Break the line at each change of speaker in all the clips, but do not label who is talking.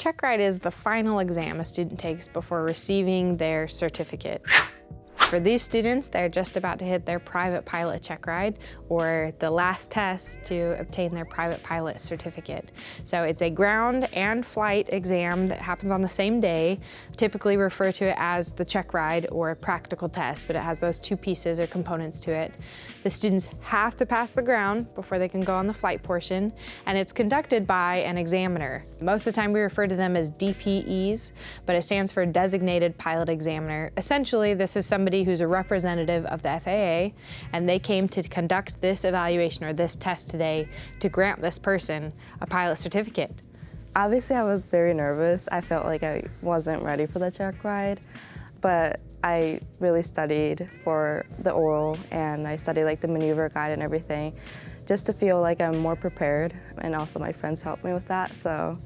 checkride is the final exam a student takes before receiving their certificate. For these students, they're just about to hit their Private Pilot Checkride, or the last test to obtain their Private Pilot certificate. So it's a ground and flight exam that happens on the same day. Typically refer to it as the checkride or a practical test, but it has those two pieces or components to it. The students have to pass the ground before they can go on the flight portion, and it's conducted by an examiner. Most of the time we refer to them as DPEs, but it stands for Designated Pilot Examiner. Essentially, this is somebody who's a representative of the FAA, and they came to conduct this evaluation or this test today to grant this person a pilot certificate.
Obviously, I was very nervous. I felt like I wasn't ready for the check ride, but I really studied for the oral, and I studied like the maneuver guide and everything, just to feel like I'm more prepared. And also my friends helped me with that. So,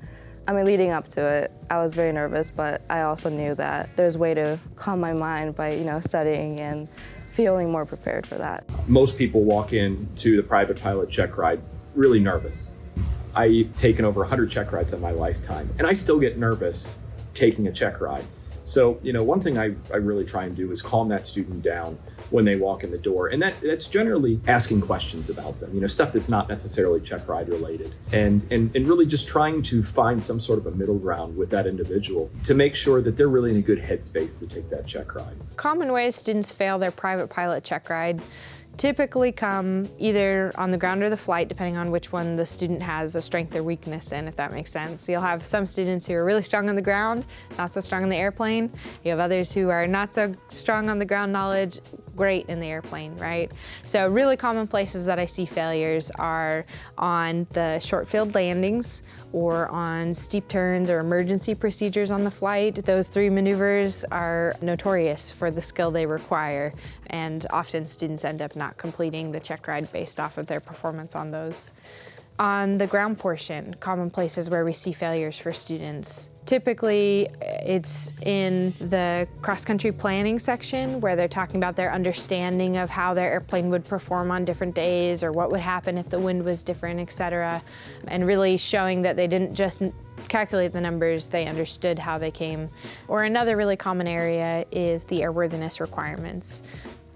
I mean, leading up to it, I was very nervous, but I also knew that there's a way to calm my mind by, studying and feeling more prepared for that.
Most people walk into the Private Pilot Checkride really nervous. I've taken over 100 check rides in my lifetime, and I still get nervous taking a check ride. So, one thing I really try and do is calm that student down when they walk in the door. And that's generally asking questions about them, stuff that's not necessarily check ride related. And really just trying to find some sort of a middle ground with that individual to make sure that they're really in a good headspace to take that check ride.
Common ways students fail their Private Pilot Checkride typically come either on the ground or the flight, depending on which one the student has a strength or weakness in, if that makes sense. You'll have some students who are really strong on the ground, not so strong on the airplane. You have others who are not so strong on the ground knowledge, great in the airplane, right? So really common places that I see failures are on the short field landings, or on steep turns or emergency procedures on the flight. Those three maneuvers are notorious for the skill they require, and often students end up not completing the check ride based off of their performance on those. On the ground portion, common places where we see failures for students. Typically, it's in the cross-country planning section where they're talking about their understanding of how their airplane would perform on different days, or what would happen if the wind was different, etc. And really showing that they didn't just calculate the numbers, they understood how they came. Or another really common area is the airworthiness requirements.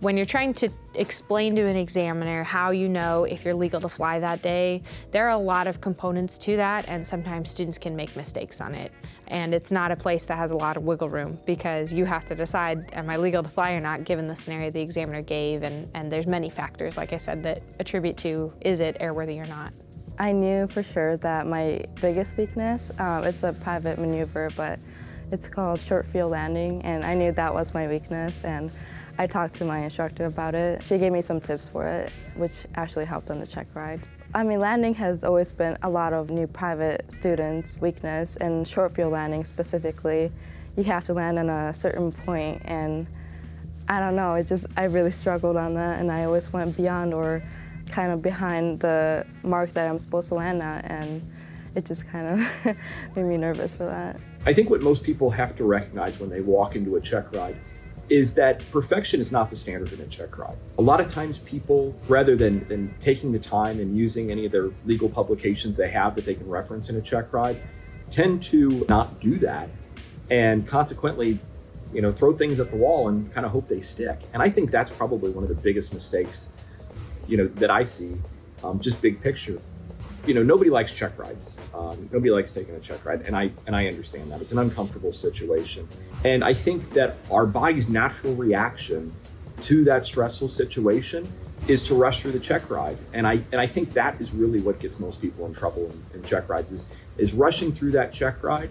When you're trying to explain to an examiner how you know if you're legal to fly that day, there are a lot of components to that, and sometimes students can make mistakes on it. And it's not a place that has a lot of wiggle room, because you have to decide, am I legal to fly or not, given the scenario the examiner gave, and there's many factors, like I said, that attribute to, is it airworthy or not?
I knew for sure that my biggest weakness is a private maneuver, but it's called short field landing, and I knew that was my weakness, and I talked to my instructor about it. She gave me some tips for it, which actually helped on the check ride. I mean, landing has always been a lot of new private students' weakness, and short field landing specifically. You have to land on a certain point, and I don't know, I really struggled on that, and I always went beyond or kind of behind the mark that I'm supposed to land at, and it just kind of made me nervous for that.
I think what most people have to recognize when they walk into a check ride is that perfection is not the standard in a check ride. A lot of times people, rather than taking the time and using any of their legal publications they have that they can reference in a check ride, tend to not do that, and consequently, throw things at the wall and kind of hope they stick. And I think that's probably one of the biggest mistakes, that I see, just big picture. Nobody likes check rides. Nobody likes taking a check ride, and I understand that. It's an uncomfortable situation. And I think that our body's natural reaction to that stressful situation is to rush through the check ride. And I think that is really what gets most people in trouble in check rides is rushing through that check ride,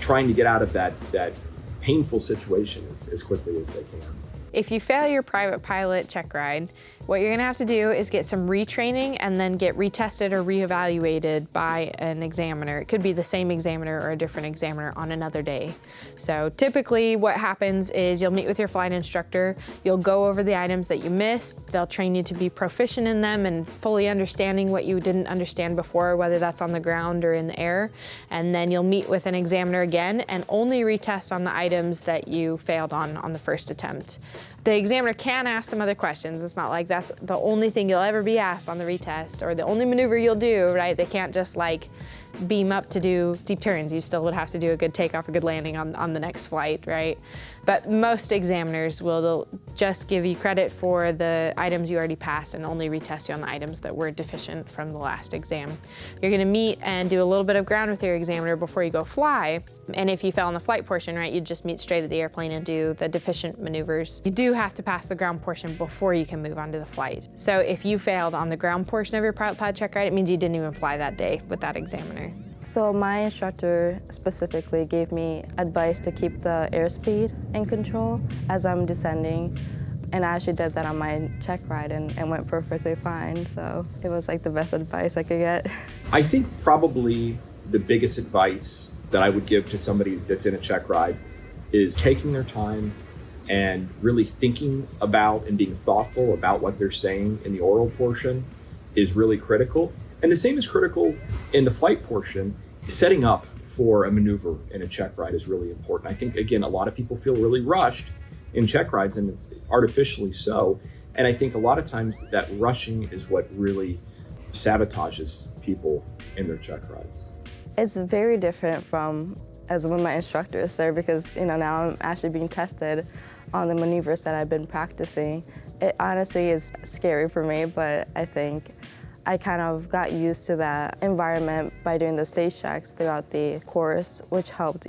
trying to get out of that painful situation as quickly as they can.
If you fail your Private Pilot Check Ride, what you're gonna have to do is get some retraining and then get retested or reevaluated by an examiner. It could be the same examiner or a different examiner on another day. So typically what happens is you'll meet with your flight instructor, you'll go over the items that you missed, they'll train you to be proficient in them and fully understanding what you didn't understand before, whether that's on the ground or in the air, and then you'll meet with an examiner again and only retest on the items that you failed on the first attempt. The examiner can ask some other questions. It's not like that's the only thing you'll ever be asked on the retest or the only maneuver you'll do, right? They can't just beam up to do steep turns, you still would have to do a good takeoff, a good landing on the next flight, right? But most examiners will just give you credit for the items you already passed and only retest you on the items that were deficient from the last exam. You're gonna meet and do a little bit of ground with your examiner before you go fly. And if you fell on the flight portion, right, you'd just meet straight at the airplane and do the deficient maneuvers. You do have to pass the ground portion before you can move on to the flight. So if you failed on the ground portion of your Private Pilot Checkride, it means you didn't even fly that day with that examiner.
So my instructor specifically gave me advice to keep the airspeed in control as I'm descending. And I actually did that on my check ride and went perfectly fine. So it was like the best advice I could get.
I think probably the biggest advice that I would give to somebody that's in a check ride is taking their time and really thinking about and being thoughtful about what they're saying in the oral portion is really critical. And the same is critical in the flight portion. Setting up for a maneuver in a check ride is really important. I think, again, a lot of people feel really rushed in check rides, and it's artificially so. And I think a lot of times that rushing is what really sabotages people in their check rides.
It's very different from as when my instructor is there, because now I'm actually being tested on the maneuvers that I've been practicing. It honestly is scary for me, but I think I kind of got used to that environment by doing the stage checks throughout the course, which helped,